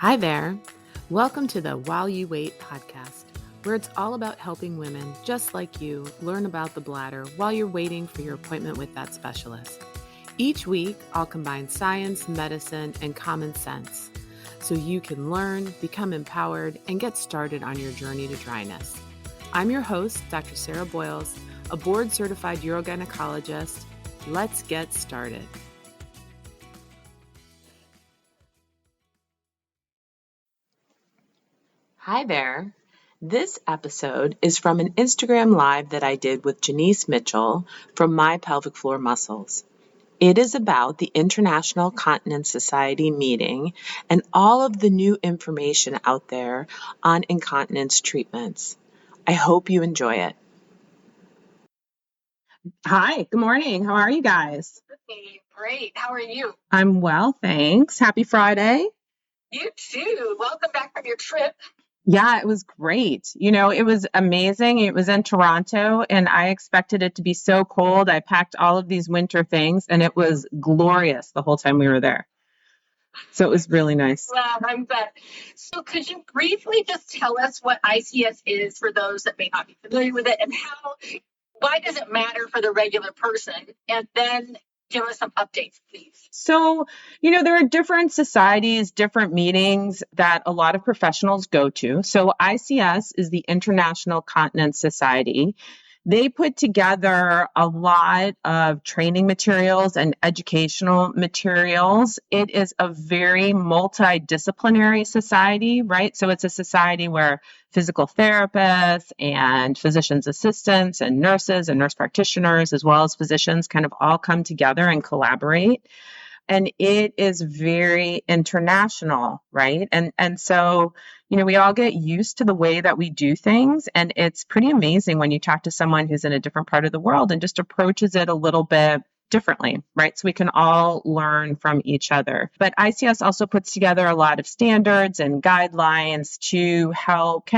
Hi there. Welcome to the While You Wait podcast, where it's all about helping women just like you learn about the bladder while you're waiting for your appointment with that specialist. Each week, I'll combine science, medicine, and common sense so you can learn, become empowered, and get started on your journey to dryness. I'm your host, Dr. Sarah Boyles, a board-certified urogynecologist. Let's get started. Hi there. This episode is from an Instagram Live that I did with Janice Mitchell from My Pelvic Floor Muscles. It is about the International Continence Society meeting and all of the new information out there on incontinence treatments. I hope you enjoy it. Hi, good morning. How are you guys? Hey, great. How are you? I'm well, thanks. Happy Friday. You too. Welcome back from your trip. Yeah, it was great. It was amazing. It was in Toronto, and I expected it to be so cold. I packed all of these winter things, and it was glorious the whole time we were there. So it was really nice. Well, I'm glad. So could you briefly just tell us what ICS is for those that may not be familiar with it, and why does it matter for the regular person? And then give us some updates, please. So, there are different societies, different meetings that a lot of professionals go to. So ICS is the International Continence Society. They put together a lot of training materials and educational materials. It is a very multidisciplinary society, right? So it's a society where physical therapists and physician's assistants and nurses and nurse practitioners, as well as physicians, kind of all come together and collaborate. And it is very international, right? And so, we all get used to the way that we do things. And it's pretty amazing when you talk to someone who's in a different part of the world and just approaches it a little bit differently, right? So we can all learn from each other. But ICS also puts together a lot of standards and guidelines to help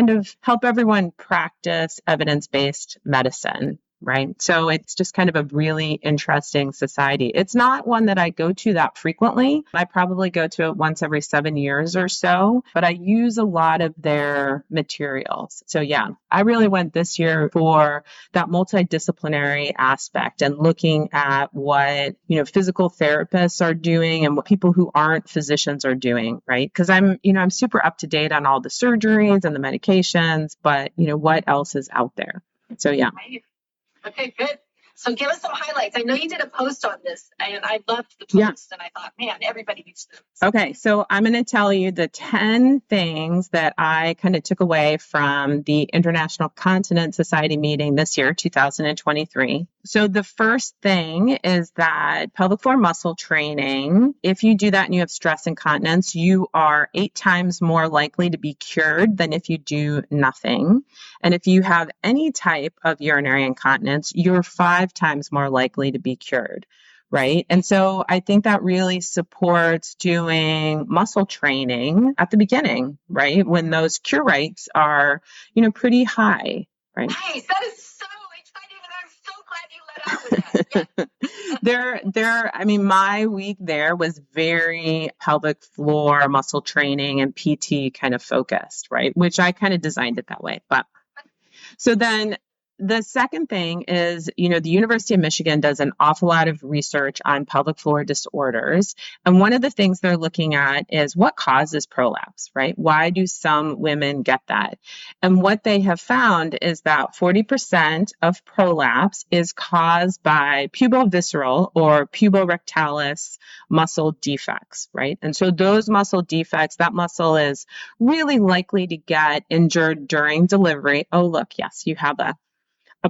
everyone practice evidence-based medicine. Right. So it's just kind of a really interesting society. It's not one that I go to that frequently. I probably go to it once every 7 years or so, but I use a lot of their materials. So yeah, I really went this year for that multidisciplinary aspect and looking at what, physical therapists are doing and what people who aren't physicians are doing, right? Because I'm super up to date on all the surgeries and the medications, but what else is out there? So yeah. Okay, good. So give us some highlights. I know you did a post on this, and I loved the post, and I thought, man, everybody needs to know. Okay, so I'm going to tell you the 10 things that I kind of took away from the International Continence Society meeting this year, 2023. So the first thing is that pelvic floor muscle training, if you do that and you have stress incontinence, you are 8 times more likely to be cured than if you do nothing. And if you have any type of urinary incontinence, you're 5 times more likely to be cured. Right. And so I think that really supports doing muscle training at the beginning, right? When those cure rates are, pretty high, right? Nice. That is so exciting. And I'm so glad you let out with that. My week there was very pelvic floor muscle training and PT kind of focused, right? Which I kind of designed it that way. But so then the second thing is, the University of Michigan does an awful lot of research on pelvic floor disorders. And one of the things they're looking at is what causes prolapse, right? Why do some women get that? And what they have found is that 40% of prolapse is caused by pubovisceral or puborectalis muscle defects, right? And so those muscle defects, that muscle is really likely to get injured during delivery. Oh, look, yes, you have a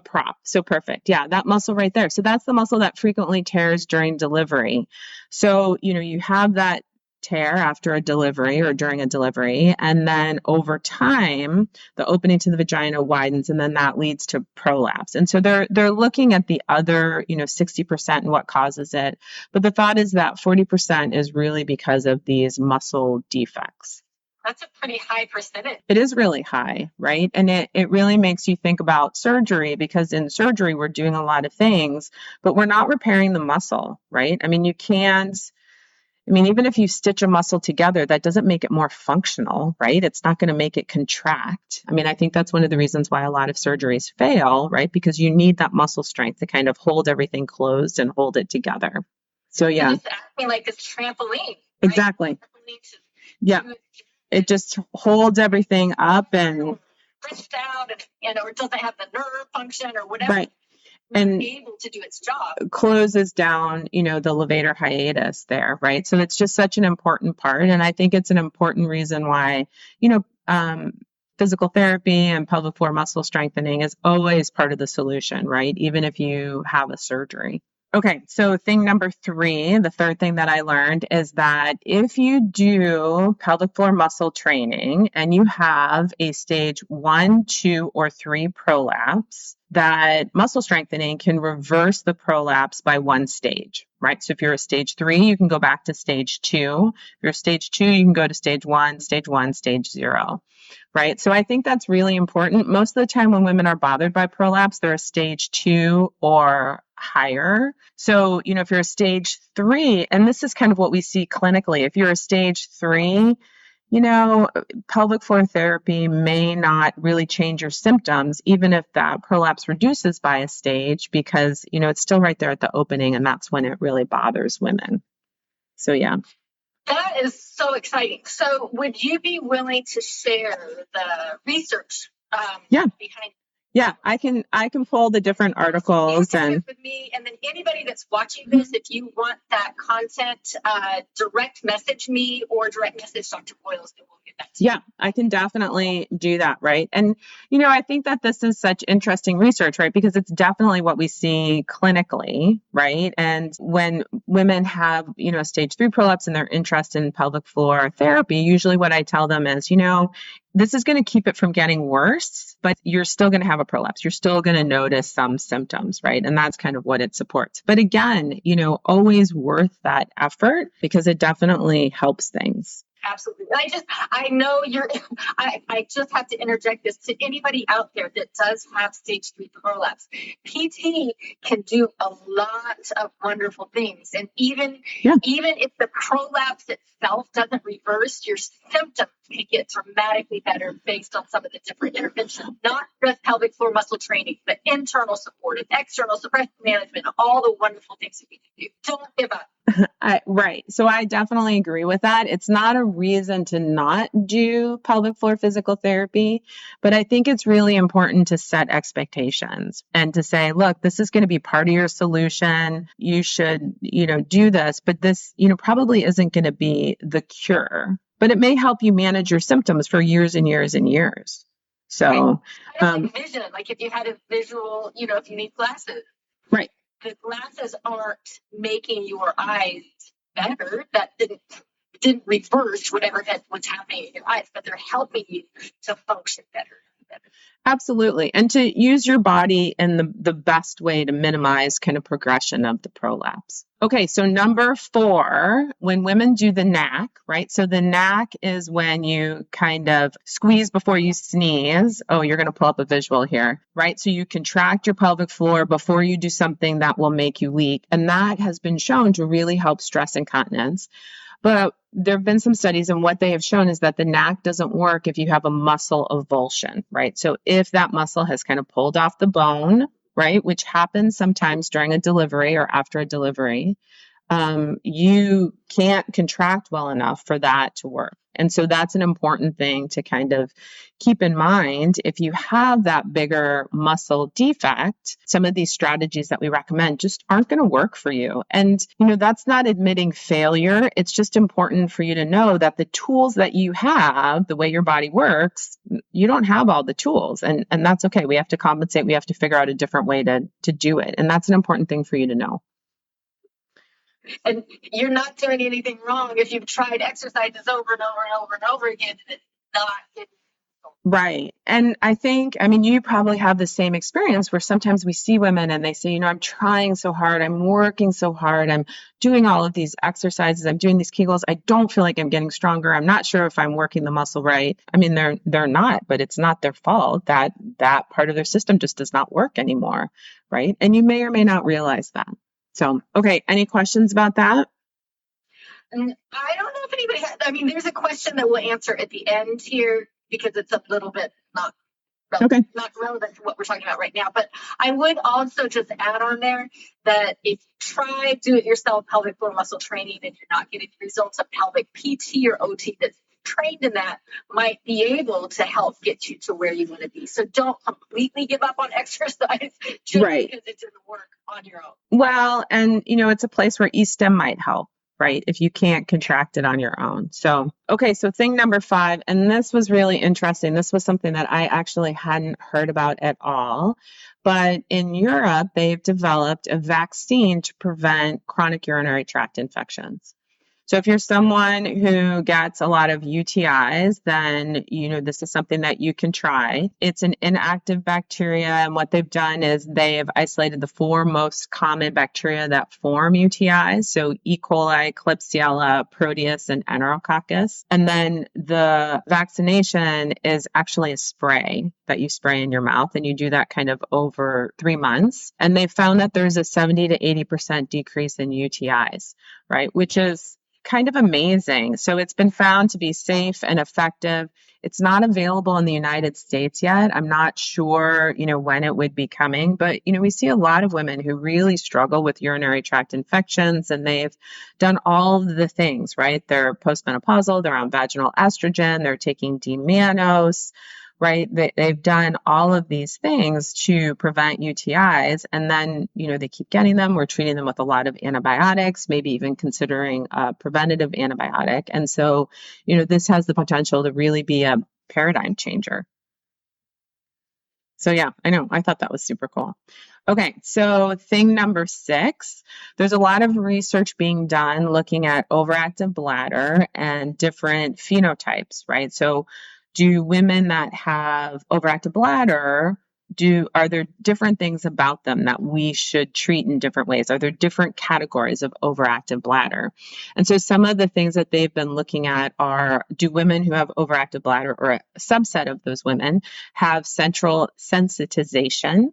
prop. So perfect. Yeah, that muscle right there. So that's the muscle that frequently tears during delivery. So, you have that tear after a delivery or during a delivery, and then over time, the opening to the vagina widens, and then that leads to prolapse. And so they're looking at the other, 60% and what causes it. But the thought is that 40% is really because of these muscle defects. That's a pretty high percentage. It is really high, right? And it really makes you think about surgery, because in surgery, we're doing a lot of things, but we're not repairing the muscle, right? You can't, I mean, even if you stitch a muscle together, that doesn't make it more functional, right? It's not going to make it contract. I mean, I think that's one of the reasons why a lot of surgeries fail, right? Because you need that muscle strength to kind of hold everything closed and hold it together. So, yeah. It's acting like a trampoline. Right? Exactly. Yeah. It just holds everything up and stretched out, and or it doesn't have the nerve function or whatever. Right. And able to do its job. Closes down, the levator hiatus there, right? So it's just such an important part. And I think it's an important reason why, physical therapy and pelvic floor muscle strengthening is always part of the solution, right? Even if you have a surgery. Okay, so thing number 3, the third thing that I learned is that if you do pelvic floor muscle training and you have a stage 1, 2, or 3 prolapse, that muscle strengthening can reverse the prolapse by 1 stage, right? So if you're a stage 3, you can go back to stage 2. If you're a stage 2, you can go to stage 1, stage 0. Right. So I think that's really important. Most of the time when women are bothered by prolapse, they're a stage 2 or higher. So, if you're a stage 3, and this is kind of what we see clinically, if you're a stage 3, pelvic floor therapy may not really change your symptoms, even if that prolapse reduces by a stage, because, it's still right there at the opening, and that's when it really bothers women. So, yeah. That is so exciting. So would you be willing to share the research behind? Yeah, I can pull the different articles and with me, and then anybody that's watching this, if you want that content, direct message me or direct message Dr. Boyles, and we'll get that to you. Yeah, I can definitely do that, right? And I think that this is such interesting research, right? Because it's definitely what we see clinically, right? And when women have, stage 3 prolapse and they're interested in pelvic floor therapy, usually what I tell them is, this is going to keep it from getting worse, but you're still going to have a prolapse. You're still going to notice some symptoms, right? And that's kind of what it supports. But again, always worth that effort because it definitely helps things. Absolutely. I know I just have to interject this to anybody out there that does have stage 3 prolapse. PT can do a lot of wonderful things. And even if the prolapse itself doesn't reverse, your symptoms can get dramatically better based on some of the different interventions, not just pelvic floor muscle training, but internal support and external suppression management, all the wonderful things that we can do. Don't give up. Right. So I definitely agree with that. It's not a reason to not do pelvic floor physical therapy, but I think it's really important to set expectations and to say, look, this is going to be part of your solution. You should, do this, but this, probably isn't going to be the cure, but it may help you manage your symptoms for years and years and years. So, like vision, like if you had a visual, if you need glasses. Right. The glasses aren't making your eyes better. That didn't reverse whatever was happening in your eyes, but they're helping you to function better. Absolutely. And to use your body in the best way to minimize kind of progression of the prolapse. Okay, so number 4, when women do the knack, right? So the knack is when you kind of squeeze before you sneeze. Oh, you're going to pull up a visual here, right? So you contract your pelvic floor before you do something that will make you leak. And that has been shown to really help stress incontinence. But there have been some studies, and what they have shown is that the knack doesn't work if you have a muscle avulsion, right? So if that muscle has kind of pulled off the bone, right, which happens sometimes during a delivery or after a delivery, you can't contract well enough for that to work. And so that's an important thing to kind of keep in mind. If you have that bigger muscle defect, some of these strategies that we recommend just aren't going to work for you. And, that's not admitting failure. It's just important for you to know that the tools that you have, the way your body works, you don't have all the tools. And that's okay. We have to compensate. We have to figure out a different way to do it. And that's an important thing for you to know. And you're not doing anything wrong if you've tried exercises over and over and over and over again and it's not getting right. And I think, you probably have the same experience where sometimes we see women and they say, I'm trying so hard, I'm working so hard, I'm doing all of these exercises, I'm doing these Kegels, I don't feel like I'm getting stronger, I'm not sure if I'm working the muscle right. They're not, but it's not their fault that part of their system just does not work anymore, right? And you may or may not realize that. So, okay, any questions about that? And I don't know if anybody has, I mean, there's a question that we'll answer at the end here because it's a little bit not relevant to what we're talking about right now. But I would also just add on there that if you try do-it-yourself pelvic floor muscle training and you're not getting the results, of pelvic PT or OT that's trained in that might be able to help get you to where you want to be. So don't completely give up on exercise just Right. because it didn't work on your own. Well, and it's a place where e-stim might help, right? If you can't contract it on your own. So, okay, so thing number 5, and this was really interesting. This was something that I actually hadn't heard about at all. But in Europe, they've developed a vaccine to prevent chronic urinary tract infections. So if you're someone who gets a lot of UTIs, then, this is something that you can try. It's an inactive bacteria. And what they've done is they've isolated the 4 most common bacteria that form UTIs. So E. coli, Klebsiella, Proteus, and Enterococcus. And then the vaccination is actually a spray that you spray in your mouth. And you do that kind of over 3 months. And they found that there's a 70 to 80% decrease in UTIs, right? Which is kind of amazing. So it's been found to be safe and effective. It's not available in the United States yet. I'm not sure, when it would be coming, but, we see a lot of women who really struggle with urinary tract infections, and they've done all of the things, right? They're postmenopausal, they're on vaginal estrogen, they're taking D-mannose, right? They've done all of these things to prevent UTIs, and then, they keep getting them. We're treating them with a lot of antibiotics, maybe even considering a preventative antibiotic. And so, this has the potential to really be a paradigm changer. So yeah, I know. I thought that was super cool. Okay, so thing number 6, there's a lot of research being done looking at overactive bladder and different phenotypes, right? So do women that have overactive bladder, are there different things about them that we should treat in different ways? Are there different categories of overactive bladder? And so some of the things that they've been looking at are, do women who have overactive bladder, or a subset of those women, have central sensitization,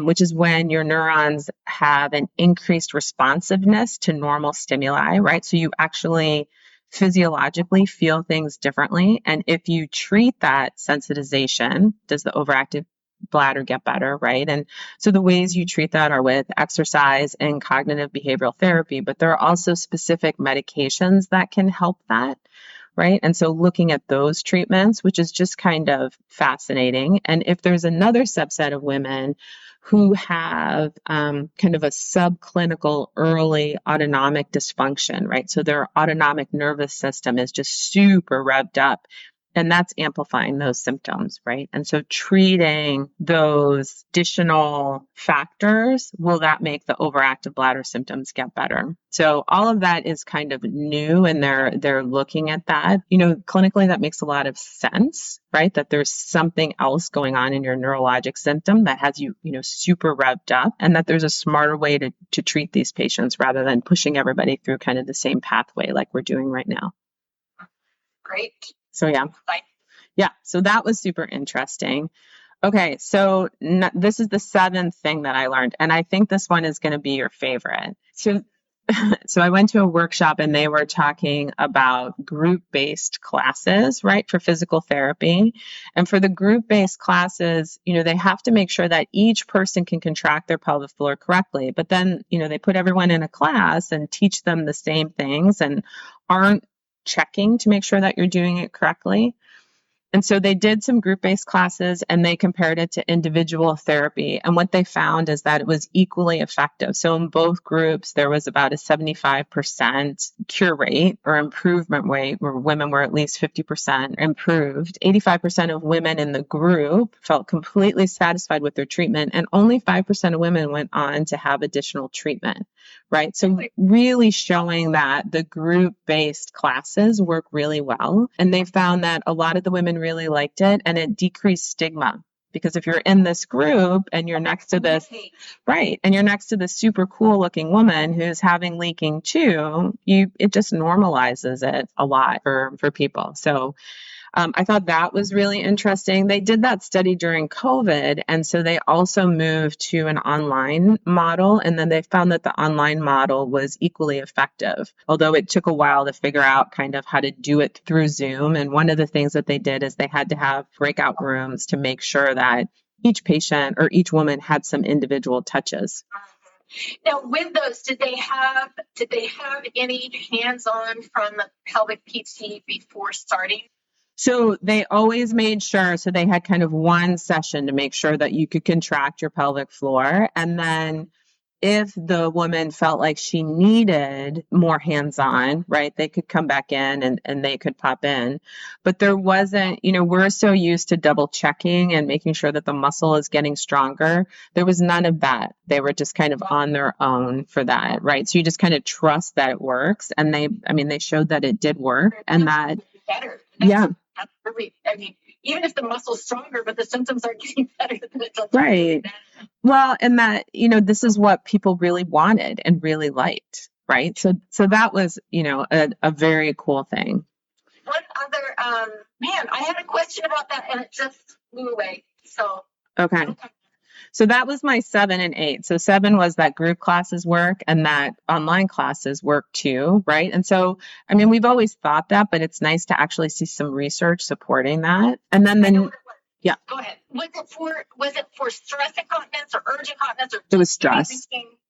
which is when your neurons have an increased responsiveness to normal stimuli, right? So you actually physiologically feel things differently. And if you treat that sensitization, does the overactive bladder get better, right? And so the ways you treat that are with exercise and cognitive behavioral therapy, but there are also specific medications that can help that, right? And so looking at those treatments, which is just kind of fascinating. And if there's another subset of women who have kind of a subclinical early autonomic dysfunction, right? So their autonomic nervous system is just super revved up, and that's amplifying those symptoms, right? And so treating those additional factors, will that make the overactive bladder symptoms get better? So all of that is kind of new, and they're looking at that. Clinically, that makes a lot of sense, right? That there's something else going on in your neurologic symptom that has you, super revved up, and that there's a smarter way to treat these patients rather than pushing everybody through kind of the same pathway like we're doing right now. Great. So yeah, so that was super interesting. Okay, so this is the 7th thing that I learned, and I think this one is going to be your favorite. So I went to a workshop, and they were talking about group-based classes, right, for physical therapy. And for the group-based classes, they have to make sure that each person can contract their pelvic floor correctly. But then, they put everyone in a class and teach them the same things and aren't checking to make sure that you're doing it correctly. And so they did some group-based classes, and they compared it to individual therapy. And what they found is that it was equally effective. So in both groups, there was about a 75% cure rate or improvement rate, where women were at least 50% improved. 85% of women in the group felt completely satisfied with their treatment, and only 5% of women went on to have additional treatment, right? So really showing that the group-based classes work really well. And they found that a lot of the women really liked it, and it decreased stigma. Because if you're in this group and you're next to this, right, and you're next to this super cool looking woman who's having leaking too, it just normalizes it a lot for people. So I thought that was really interesting. They did that study during COVID, and so they also moved to an online model, and then they found that the online model was equally effective, although it took a while to figure out kind of how to do it through Zoom. And one of the things that they did is they had to have breakout rooms to make sure that each patient or each woman had some individual touches. Now, with those, did they have any hands-on from the pelvic PT before starting? So they always made sure, so they had kind of one session to make sure that you could contract your pelvic floor. And then if the woman felt like she needed more hands-on, right, they could come back in and they could pop in. But there wasn't, we're so used to double checking and making sure that the muscle is getting stronger. There was none of that. They were just kind of on their own for that, right? So you just kind of trust that it works. And they showed that it did work and that. Better. Yeah. That's really, even if the muscle's stronger, but the symptoms aren't getting better, then it doesn't. Right. Well, and that, this is what people really wanted and really liked, right? So that was, a very cool thing. One other, I had a question about that and it just flew away. So. Okay. So that was my 7 and 8. So 7 was that group classes work and that online classes work too, right? And so, we've always thought that, but it's nice to actually see some research supporting that. And then yeah. Go ahead. Was it for stress incontinence or urge incontinence? Or it was stress.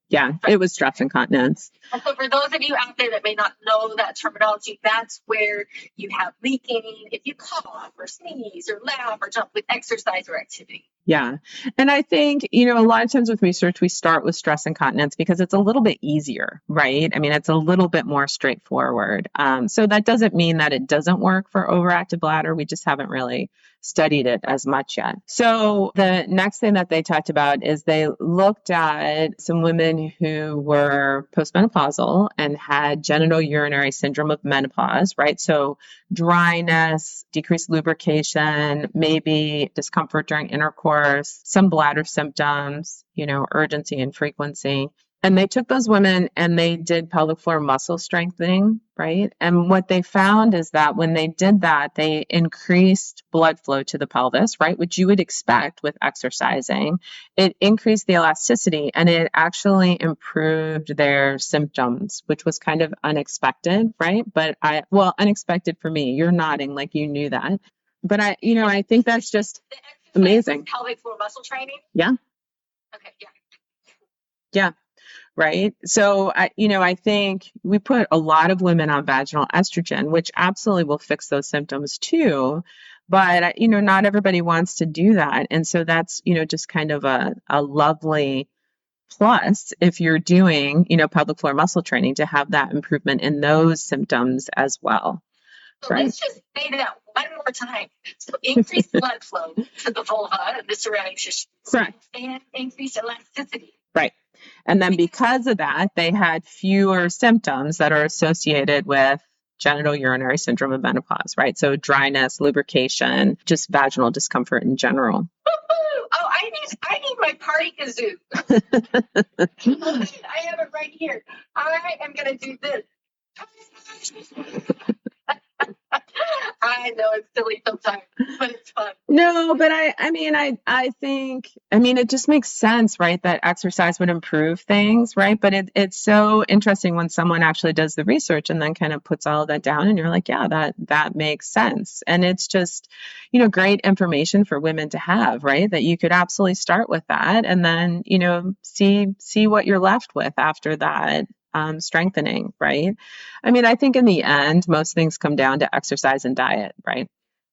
Yeah, it was stress incontinence. And so for those of you out there that may not know that terminology, that's where you have leaking if you cough or sneeze or laugh or jump with exercise or activity. Yeah. And I think, a lot of times with research, we start with stress incontinence because it's a little bit easier, right? It's a little bit more straightforward. So that doesn't mean that it doesn't work for overactive bladder. We just haven't really studied it as much yet. So the next thing that they talked about is they looked at some women who were postmenopausal and had genital urinary syndrome of menopause, right? So dryness, decreased lubrication, maybe discomfort during intercourse, some bladder symptoms, urgency and frequency. And they took those women and they did pelvic floor muscle strengthening, right? And what they found is that when they did that, they increased blood flow to the pelvis, right? Which you would expect with exercising. It increased the elasticity and it actually improved their symptoms, which was kind of unexpected, right? But unexpected for me. You're nodding like you knew that. But I think that's just amazing. Pelvic floor muscle training? Yeah. Okay, yeah. Yeah. Right. So, I think we put a lot of women on vaginal estrogen, which absolutely will fix those symptoms too. But, not everybody wants to do that. And so that's, just kind of a lovely plus if you're doing, pelvic floor muscle training to have that improvement in those symptoms as well. So right? Let's just say that one more time. So increase blood flow to the vulva and the surrounding tissue. Correct. And increase elasticity. Right. And then because of that, they had fewer symptoms that are associated with genital urinary syndrome of menopause, right? So dryness, lubrication, just vaginal discomfort in general. Oh, I need my party kazoo. I have it right here. I am going to do this. I know it's silly sometimes, but it's fun. No, but I think it just makes sense, right? That exercise would improve things, right? But it's so interesting when someone actually does the research and then kind of puts all of that down and you're like, yeah, that makes sense. And it's just, great information for women to have, right? That you could absolutely start with that and then, see what you're left with after that. Strengthening, right? I think in the end, most things come down to exercise and diet, right?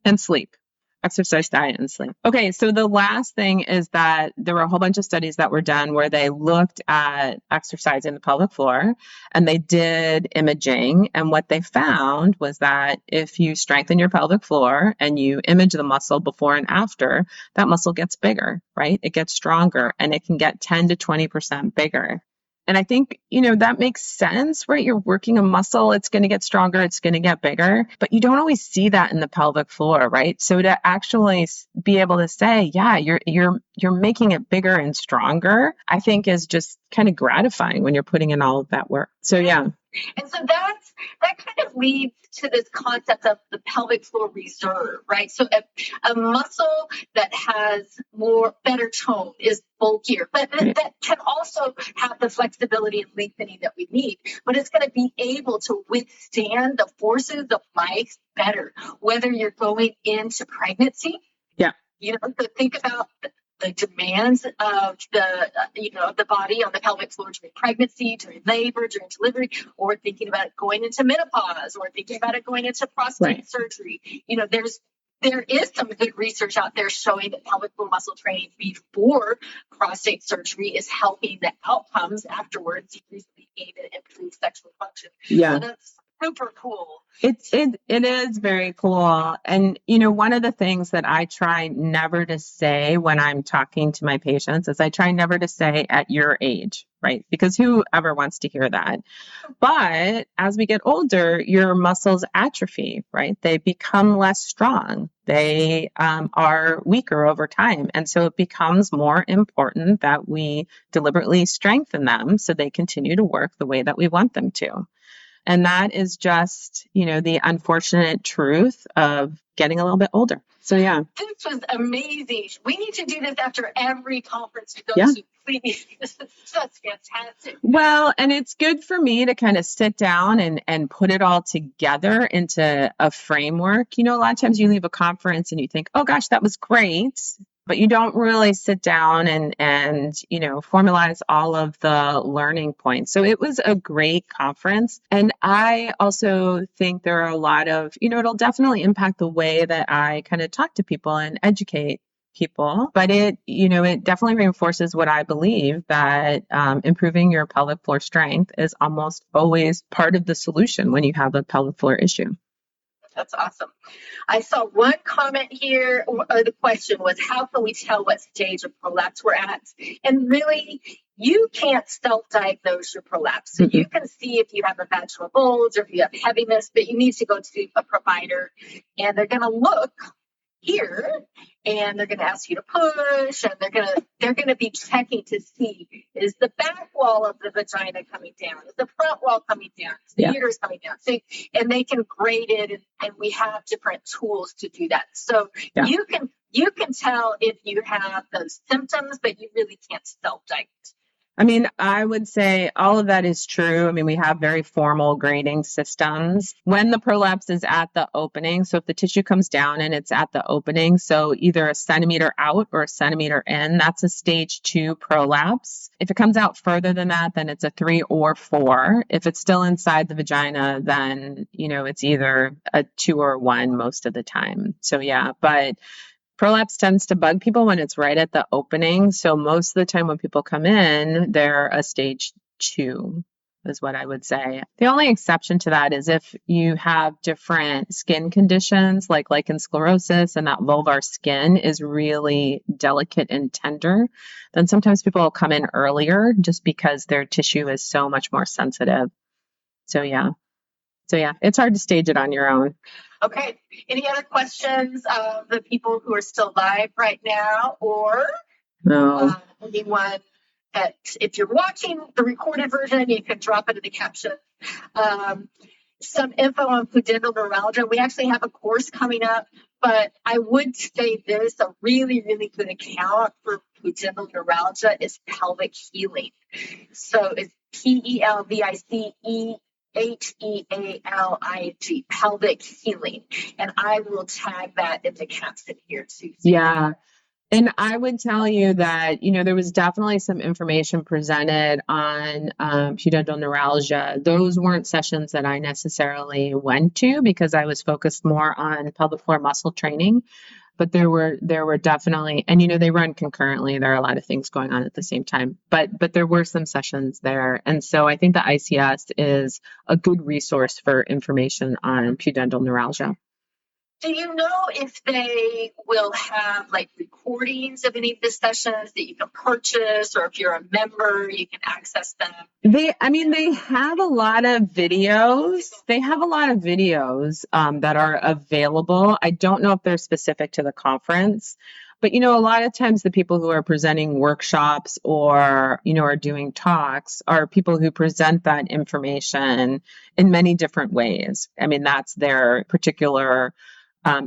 And sleep. Exercise, diet, and sleep. Okay, so the last thing is that there were a whole bunch of studies that were done where they looked at exercise in the pelvic floor and they did imaging. And what they found was that if you strengthen your pelvic floor and you image the muscle before and after, that muscle gets bigger, right? It gets stronger and it can get 10 to 20% bigger. And I think, that makes sense, right? You're working a muscle, it's going to get stronger, it's going to get bigger, but you don't always see that in the pelvic floor, right? So to actually be able to say, yeah, you're making it bigger and stronger, I think is just kind of gratifying when you're putting in all of that work. So, yeah. And so that's that kind of leads to this concept of the pelvic floor reserve, right? So a muscle that has better tone is bulkier, but that can also have the flexibility and lengthening that we need. But it's going to be able to withstand the forces of life better, whether you're going into pregnancy. Yeah. So think about the demands of the body on the pelvic floor during pregnancy, during labor, during delivery, or thinking about going into menopause, or thinking about it going into prostate surgery. There is some good research out there showing that pelvic floor muscle training before prostate surgery is helping the outcomes afterwards, increasingly aided improved sexual function. Yeah. So that's super cool. It is very cool. And, one of the things that I try never to say when I'm talking to my patients is I try never to say at your age, right? Because whoever wants to hear that? But as we get older, your muscles atrophy, right? They become less strong. They are weaker over time. And so it becomes more important that we deliberately strengthen them so they continue to work the way that we want them to. And that is just, the unfortunate truth of getting a little bit older. So, yeah. This was amazing. We need to do this after every conference we go to. Please. This is just fantastic. Well, and it's good for me to kind of sit down and put it all together into a framework. A lot of times you leave a conference and you think, oh, gosh, that was great. But you don't really sit down and formalize all of the learning points. So it was a great conference. And I also think there are a lot of, it'll definitely impact the way that I kind of talk to people and educate people. But it definitely reinforces what I believe, that improving your pelvic floor strength is almost always part of the solution when you have a pelvic floor issue. That's awesome. I saw one comment here, or the question was, how can we tell what stage of prolapse we're at? And really, you can't self-diagnose your prolapse. So you can see if you have a vaginal bulge or if you have heaviness, but you need to go to a provider, and they're going to look here, and they're going to ask you to push, and they're going to be checking to see, is the back wall of the vagina coming down, is the front wall coming down, is the uterus coming down. So, and they can grade it, and we have different tools to do that. So you can tell if you have those symptoms, but you really can't self-diagnose. I mean, I would say all of that is true. I mean, we have very formal grading systems. When the prolapse is at the opening, so if the tissue comes down and it's at the opening, so either a centimeter out or a centimeter in, that's a stage 2 prolapse. If it comes out further than that, then it's a 3 or 4. If it's still inside the vagina, then, it's either a 2 or 1 most of the time. So yeah, but prolapse tends to bug people when it's right at the opening. So most of the time when people come in, they're a stage 2 is what I would say. The only exception to that is if you have different skin conditions like lichen sclerosis, and that vulvar skin is really delicate and tender, then sometimes people will come in earlier just because their tissue is so much more sensitive. So yeah, it's hard to stage it on your own. Okay. Any other questions of the people who are still live right now, or anyone that, if you're watching the recorded version, you can drop it in the caption. Some info on pudendal neuralgia. We actually have a course coming up, but I would say there's a really, really good account for pudendal neuralgia is pelvic healing. So it's PELVICE. HEALIG, pelvic healing. And I will tag that in the caption here too. Yeah. And I would tell you that, there was definitely some information presented on pudendal neuralgia. Those weren't sessions that I necessarily went to because I was focused more on pelvic floor muscle training. But there were definitely, and they run concurrently. There are a lot of things going on at the same time. But there were some sessions there. And so I think the ICS is a good resource for information on pudendal neuralgia. Do you know if they will have recordings of any of the sessions that you can purchase, or if you're a member, you can access them? They have a lot of videos. That are available. I don't know if they're specific to the conference, But, a lot of times the people who are presenting workshops or, are doing talks are people who present that information in many different ways. I mean, that's their particular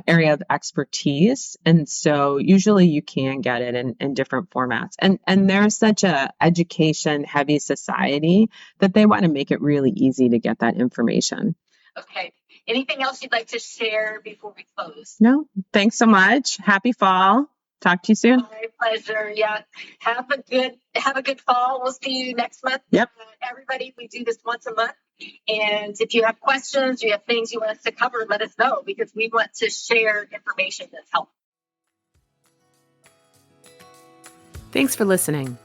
area of expertise. And so usually you can get it in different formats. And there's such a education heavy society that they want to make it really easy to get that information. Okay. Anything else you'd like to share before we close? No, thanks so much. Happy fall. Talk to you soon. My pleasure. Yeah. Have a good fall. We'll see you next month. Yep. Everybody, we do this once a month. And if you have questions, you have things you want us to cover, let us know, because we want to share information that's helpful. Thanks for listening.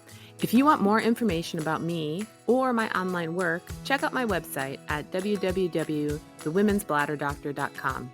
If you want more information about me or my online work, check out my website at www.thewomensbladderdoctor.com.